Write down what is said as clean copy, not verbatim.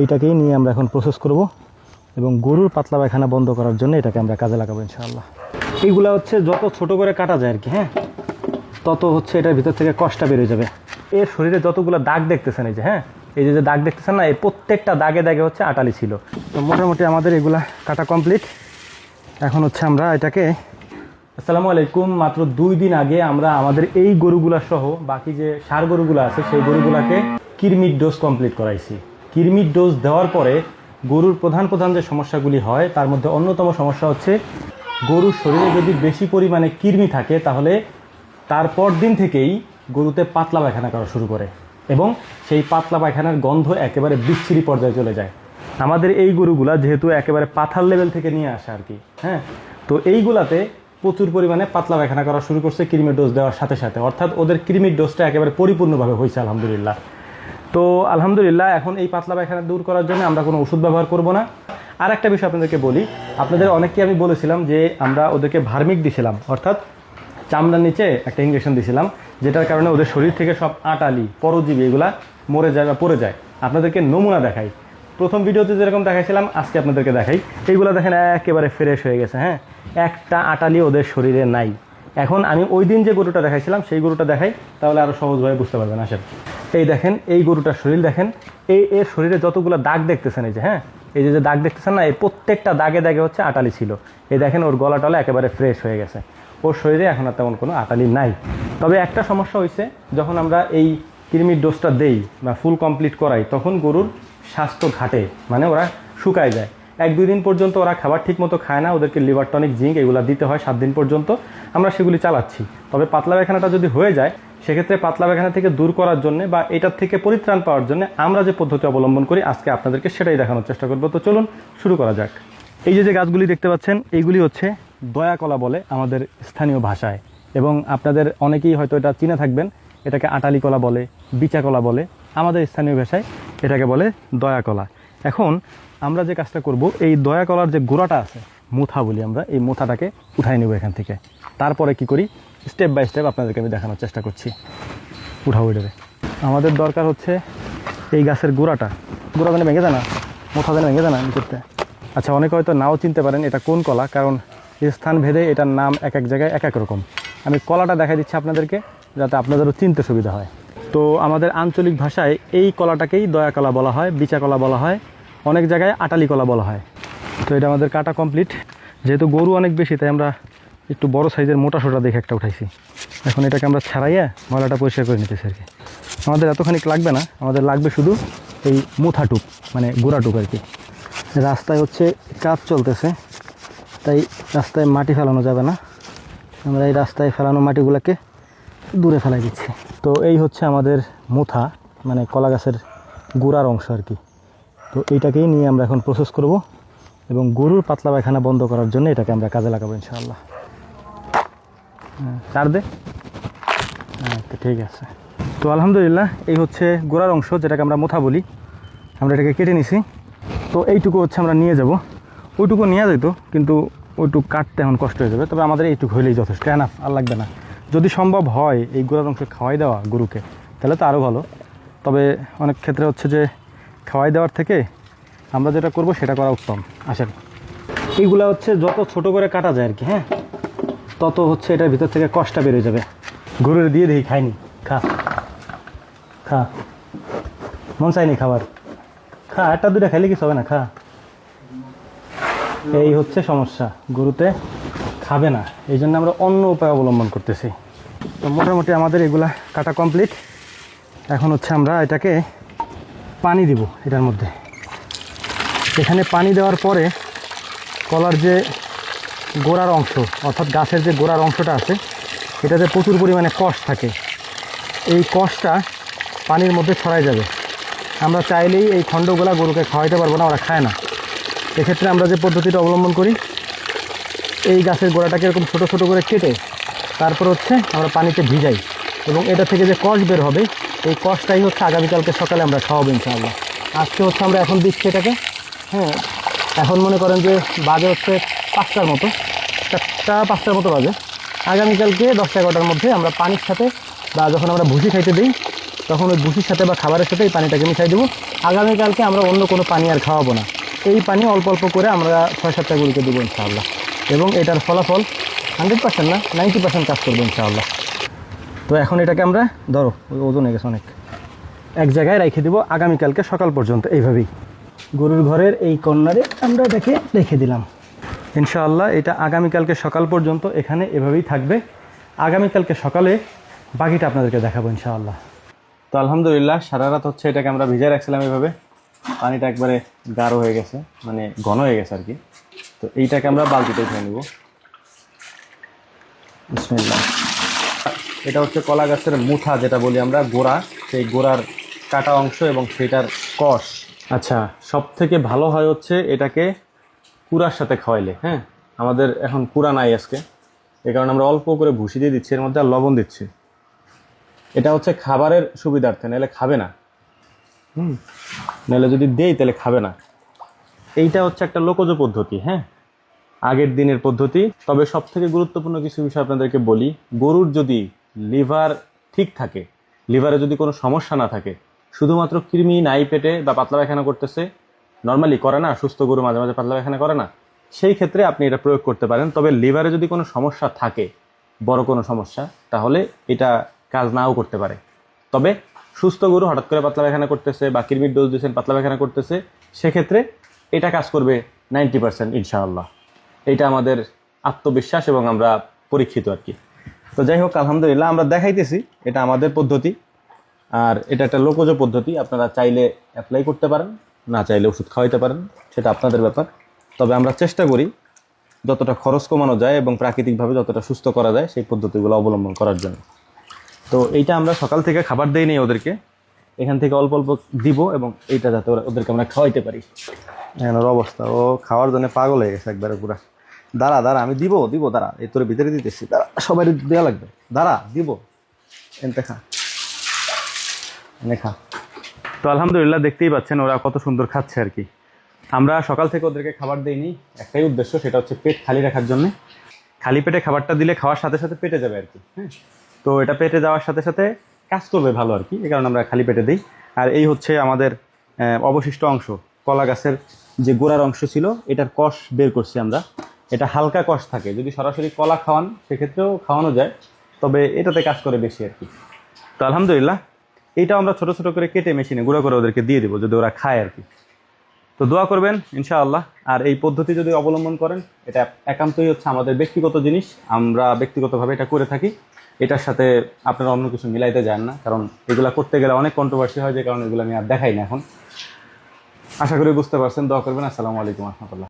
এইটাকেই নিয়ে আমরা এখন প্রসেস করব এবং গরুর পাতলা পায়খানা বন্ধ করার জন্য এটাকে আমরা কাজে লাগাবো ইনশাআল্লাহ। এইগুলা হচ্ছে যত ছোট করে কাটা যায় আর কি, হ্যাঁ, তত হচ্ছে এটার ভিতর থেকে কষ্টটা বেরিয়ে যাবে। এর শরীরে যতগুলো দাগ দেখতেছেন এই যে, হ্যাঁ, এই যে দাগ দেখতেছেন না, এই প্রত্যেকটা দাগে দাগে হচ্ছে আটালি ছিল। তো মোটামুটি আমাদের এগুলা কাটা কমপ্লিট। এখন হচ্ছে আমরা এটাকে, আসসালামু আলাইকুম, মাত্র 2 দিন আগে আমরা আমাদের এই গরুগুলা সহ বাকি যে ষাঁড় গরুগুলো আছে সেই গরুগুলাকে কৃমির ডোজ কমপ্লিট করাইছি। কৃমির ডোজ দেওয়ার পরে গরুর প্রধান যে সমস্যাগুলি হয় তার মধ্যে অন্যতম সমস্যা হচ্ছে গরুর শরীরে যদি বেশি পরিমাণে কৃমি থাকে তাহলে তারপর দিন থেকেই গরুতে পাতলা পায়খানা করা শুরু করে এবং সেই পাতলা পায়খানার গন্ধ একেবারে বিচ্ছিরি পর্যায়ে চলে যায়। আমাদের এই গরুগুলা যেহেতু একেবারে পাথার লেভেল থেকে নিয়ে আসে আর কি, হ্যাঁ, তো এইগুলাতে প্রচুর পরিমাণে পাতলা পায়খানা করা শুরু করছে কৃমির ডোজ দেওয়ার সাথে সাথে, অর্থাৎ ওদের কৃমির ডোজটা একেবারে পরিপূর্ণভাবে হয়েছে আলহামদুলিল্লাহ। তো আলহামদুলিল্লাহ এখন এই পাতলা পায়খানা দূর করার জন্য আমরা কোনো ওষুধ ব্যবহার করব না। আর একটা বিষয় আপনাদেরকে বলি, আপনাদের অনেককে আমি বলেছিলাম যে আমরা ওদেরকে ভার্মিক দিছিলাম, অর্থাৎ চামড়ার নিচে একটা ইঞ্জেকশন দিছিলাম, যেটার কারণে ওদের শরীর থেকে সব আটালি পরজীবী এগুলা মরে যায় বা পড়ে যায়। আপনাদেরকে নমুনা দেখাই, প্রথম ভিডিওতে যেরকম দেখাইছিলাম আজকে আপনাদেরকে দেখাই। এইগুলো দেখেন একেবারে ফ্রেশ হয়ে গেছে, হ্যাঁ, একটা আটালি ওদের শরীরে নাই। এখন আমি ওই দিন যে গরুটা দেখাইছিলাম সেই গরুটা দেখাই, তাহলে আরও সহজভাবে বুঝতে পারবেন। আসেন, এই দেখেন এই গরুটার শরীর দেখেন, এর শরীরে যতগুলো দাগ দেখতেছেন এই যে, হ্যাঁ, এই যে দাগ দেখতেছেন না, এই প্রত্যেকটা দাগে দাগে হচ্ছে আটালি ছিল। এই দেখেন ওর গলা টলা একেবারে ফ্রেশ হয়ে গেছে, ওর শরীরে এখন আর তেমন কোনো আটালি নাই। তবে একটা সমস্যা হয়েছে, যখন আমরা এই কৃমির ডোজটা দেই বা ফুল কমপ্লিট করাই তখন গরুর স্বাস্থ্য ঘাটে, মানে ওরা শুকায় যায়। 1-2 দিন পর্যন্ত ওরা খাবার ঠিক মতো খায় না, ওদেরকে লিভার টনিক জিঙ্ক এগুলো দিতে হয় 7 দিন পর্যন্ত। আমরা সেগুলি চালাচ্ছি। তবে পাতলা পায়খানাটা যদি হয়ে যায় সেক্ষেত্রে পাতলা পায়খানা থেকে দূর করার জন্য বা এটার থেকে পরিত্রাণ পাওয়ার জন্য আমরা যে পদ্ধতি অবলম্বন করি আজকে আপনাদেরকে সেটাই দেখানোর চেষ্টা করব। তো চলুন শুরু করা যাক। এই যে গাছগুলি দেখতে পাচ্ছেন এইগুলি হচ্ছে দয়াকলা বলে আমাদের স্থানীয় ভাষায়, এবং আপনাদের অনেকেই হয়তো এটা চিনে থাকবেন, এটাকে আটালি কলা বলে, বিচা কলা বলে, আমাদের স্থানীয় ভাষায় এটাকে বলে দয়াকলা। এখন আমরা যে কাজটা করব, এই দয়াকলার যে গোড়াটা আছে, মুথা বলি আমরা, এই মুথাটাকে উঠাই নেব এখান থেকে। তারপরে কি করি স্টেপ বাই স্টেপ আপনাদেরকে আমি দেখানোর চেষ্টা করছি। উঠাবো এটাকে। আমাদের দরকার হচ্ছে এই গাছের গোড়াটা যেন ভেঙে যায় না, মুথা যেন ভেঙে যায় না নিচেতে। আচ্ছা, অনেকে হয়তো নাও চিনতে পারেন এটা কোন কলা, কারণ স্থান ভেদে এটার নাম এক এক জায়গায় এক এক রকম। আমি কলাটা দেখাই দিচ্ছি আপনাদেরকে যাতে আপনাদেরও চিনতে সুবিধা হয়। তো আমাদের আঞ্চলিক ভাষায় এই কলাটাকেই দয়াকলা বলা হয়, বিচা কলা বলা হয়, অনেক জায়গায় আটালি কলা বলা হয়। তো এটা আমাদের কাটা কমপ্লিট। যেহেতু গরু অনেক বেশি তাই আমরা একটু বড় সাইজের মোটা সোটা দেখে একটা উঠাইছি। এখন এটাকে আমরা ছাড়াইয়া ময়লাটা পরিষ্কার করে নিতেছি আর কি। আমাদের এতখানি লাগবে না, আমাদের লাগবে শুধু এই মুথাটুক, মানে গোড়াটুক আর কি। রাস্তায় হচ্ছে কাজ চলতেছে তাই রাস্তায় মাটি ফেলানো যাবে না, আমরা এই রাস্তায় ফেলানো মাটিগুলোকে দূরে ফেলাই দিচ্ছি। তো এই হচ্ছে আমাদের মুথা, মানে কলা গাছের গোড়ার অংশ আর কি। তো এইটাকেই নিয়ে আমরা এখন প্রসেস করব এবং গরুর পাতলা পায়খানা বন্ধ করার জন্য এটাকে আমরা কাজে লাগাবো ইনশাআল্লাহ। চার দে, আচ্ছা ঠিক আছে। তো আলহামদুলিল্লাহ এই হচ্ছে গোড়ার অংশ, যেটাকে আমরা মুথা বলি। আমরা এটাকে কেটে নিছি। তো এইটুকু হচ্ছে আমরা নিয়ে যাব, ওইটুকু নিয়ে যেত কিন্তু ওইটুকু কাটতে এখন কষ্ট হয়ে যাবে। তবে আমাদের এইটুকু হইলেই যথেষ্ট, এনাফ, আর লাগবে না। যদি সম্ভব হয় এই গোড়ার অংশ খাওয়াই দেওয়া গরুকে তাহলে তো আরও ভালো। তবে অনেক ক্ষেত্রে হচ্ছে যে খাওয়াই দেওয়ার থেকে আমরা যেটা করব সেটা করা উত্তম। আসেন, এইগুলা হচ্ছে যত ছোট করে কাটা যায় আর কি, হ্যাঁ, তত হচ্ছে এটার ভিতর থেকে কষ্টটা বেড়ে যাবে। গরুর দিয়ে দেখি খাইনি, খা খা, মন চাইনি খাবার, খা, একটা দুটা খাইলে কিছু হবে না, খা। এই হচ্ছে সমস্যা, গরুতে খাবে না, এই জন্য আমরা অন্য উপায় অবলম্বন করতেছি। তো মোটামুটি আমাদের এগুলা কাটা কমপ্লিট। এখন হচ্ছে আমরা এটাকে পানি দিব এটার মধ্যে। এখানে পানি দেওয়ার পরে কলার যে গোড়ার অংশ, অর্থাৎ গাছের যে গোড়ার অংশটা আছে, এটাতে প্রচুর পরিমাণে কষ থাকে। এই কষটা পানির মধ্যে ছড়াই যাবে। আমরা চাইলেই এই খণ্ডগুলা গরুকে খাওয়াইতে পারবো না, ওরা খায় না। এক্ষেত্রে আমরা যে পদ্ধতিটা অবলম্বন করি, এই গাছের গোড়াটাকে এরকম ছোটো ছোটো করে কেটে তারপর হচ্ছে আমরা পানিতে ভিজাই এবং এটা থেকে যে কষ বের হবে এই কষটাই হচ্ছে আগামীকালকে সকালে আমরা খাওয়াবো ইনশাআল্লাহ। আজকে হচ্ছে আমরা এখন দিচ্ছি এটাকে, হ্যাঁ, এখন মনে করেন যে বাজে হচ্ছে 5টার মতো, 4টা-5টার মতো বাজে। আগামীকালকে 10-11টার মধ্যে আমরা পানির সাথে বা যখন আমরা ভুসি খাইতে দিই তখন ওই ভুসির সাথে বা খাবারের সাথে এই পানিটাকে মিশাই দেবো। আগামীকালকে আমরা অন্য কোনো পানি আর খাওয়াবো না, এই পানি অল্প অল্প করে আমরা 6-7টা গরুকে দেবো ইনশাআল্লাহ। এবং এটার ফলাফল 100% না 90% কাজ করবো ইনশাআল্লাহ। তো এখন এটাকে আমরা ধরো ওই ওজন হয়ে গেছে অনেক, এক জায়গায় রেখে দেবো আগামীকালকে সকাল পর্যন্ত। এইভাবেই গরুর ঘরের এই কর্নারে আমরা এটাকে রেখে দিলাম ইনশাআল্লাহ। এটা আগামীকালকে সকাল পর্যন্ত এখানে এভাবেই থাকবে। আগামীকালকে সকালে বাকিটা আপনাদেরকে দেখাবো ইনশাআল্লাহ। তো আলহামদুলিল্লাহ সারা রাত হচ্ছে এটাকে আমরা ভিজায় রাখছিলাম এভাবে, পানিটা একবারে গাঢ় হয়ে গেছে, মানে ঘন হয়ে গেছে আর কি। তো এইটাকে আমরা বালতিতে উঠে নেব। বিসমিল্লাহ। এটা হচ্ছে কলা গাছের মুঠা যেটা বলি আমরা, গোড়া, সেই গোড়ার কাটা অংশ এবং সেটার কষ। আচ্ছা, সব থেকে ভালো হয় হচ্ছে এটাকে কুড়ার সাথে খাওয়াইলে। হ্যাঁ, আমাদের এখন কুড়া নাই আজকে, এই কারণে আমরা অল্প করে ভুসি দিয়ে দিচ্ছি, এর মধ্যে আর লবণ দিচ্ছি। এটা হচ্ছে খাবারের সুবিধার্থে, নাহলে খাবে না। নাহলে যদি দেই তাহলে খাবে না। এইটা হচ্ছে একটা লোকজ পদ্ধতি, হ্যাঁ, আগের দিনের পদ্ধতি। তবে সব থেকে গুরুত্বপূর্ণ কিছু বিষয় আপনাদেরকে বলি। গরুর যদি লিভার ঠিক থাকে, লিভারে যদি কোনো সমস্যা না থাকে, শুধুমাত্র কৃমি নাই পেটে বা পাতলা পায়খানা করতেছে, নর্মালি করে না, সুস্থ গরু মাঝে মাঝে পাতলা পায়খানা করে না, সেই ক্ষেত্রে আপনি এটা প্রয়োগ করতে পারেন। তবে লিভারে যদি কোনো সমস্যা থাকে, বড় কোনো সমস্যা, তাহলে এটা কাজ নাও করতে পারে। তবে সুস্থ গরু হঠাৎ করে পাতলা পায়খানা করতেছে বা কৃমির ডোজ দিয়েছেন পাতলা পায়খানা করতেছে, সেক্ষেত্রে এটা কাজ করবে 90% ইনশাআল্লাহ। এটা আমাদের আত্মবিশ্বাস এবং আমরা পরীক্ষিত আর কি। তো যাই হোক, আলহামদুলিল্লাহ আমরা দেখাইতেছি, এটা আমাদের পদ্ধতি আর এটা একটা লোকজ পদ্ধতি। আপনারা চাইলে অ্যাপ্লাই করতে পারেন, না চাইলে ওষুধ খাওয়াইতে পারেন, সেটা আপনাদের ব্যাপার। তবে আমরা চেষ্টা করি যতটা খরচ কমানো যায় এবং প্রাকৃতিকভাবে যতটা সুস্থ করা যায় সেই পদ্ধতিগুলো অবলম্বন করার জন্য। তো এইটা আমরা সকাল থেকে খাবার দেই নেই ওদেরকে, এখান থেকে অল্প অল্প দিব এবং এইটা যাতে ওদেরকে আমরা খাওয়াইতে পারি। এখন ওর অবস্থা, ও খাওয়ার জন্য পাগল হয়ে গেছে একবারে পুরা। দাঁড়া দাঁড়া, আমি দিব দিব, দাঁড়া, এই তোর ভিতরে দিতেছি, দাঁড়া, সবাই দেওয়া লাগবে, দাঁড়া দিব, এনতে খা, এনে খা। তো আলহামদুলিল্লাহ দেখতেই পাচ্ছেন ওরা কত সুন্দর খাচ্ছে আর কি। আমরা সকাল থেকে ওদেরকে খাবার দেইনি, একটাই উদ্দেশ্য, সেটা হচ্ছে পেট খালি রাখার জন্য। খালি পেটে খাবারটা দিলে খাওয়ার সাথে সাথে পেটে যাবে আর কি। হ্যাঁ, তো এটা পেটে যাওয়ার সাথে সাথে কাজ করবে ভালো আর কি, এই কারণে আমরা খালি পেটে দিই। আর এই হচ্ছে আমাদের অবশিষ্ট অংশ, কলা গাছের যে গোড়ার অংশ ছিল, এটার কষ বের করছি আমরা। এটা হালকা কষ থাকে, যদি সরাসরি কলা খাওয়ান সেক্ষেত্রেও খাওয়ানো যায়, তবে এটাতে কাজ করে বেশি আর কি। তো আলহামদুলিল্লাহ এইটা আমরা ছোট ছোট করে কেটে মেশিনে গুঁড়ো করে ওদেরকে দিয়ে দেবো, যদি ওরা খায় আর কি। তো দোয়া করবেন ইনশাআল্লাহ। আর এই পদ্ধতি যদি অবলম্বন করেন, এটা একান্তই হচ্ছে আমাদের ব্যক্তিগত জিনিস, আমরা ব্যক্তিগতভাবে এটা করে থাকি। এটার সাথে আপনারা অন্য কিছু মিলাইতে যান না, কারণ এগুলা করতে গেলে অনেক কন্ট্রোভার্সি হয়, যে কারণে এগুলো আমি আর দেখাই না এখন। আশা করি বুঝতে পারছেন। দোয়া করবেন। আসসালামু আলাইকুম রহমতুল্লাহ।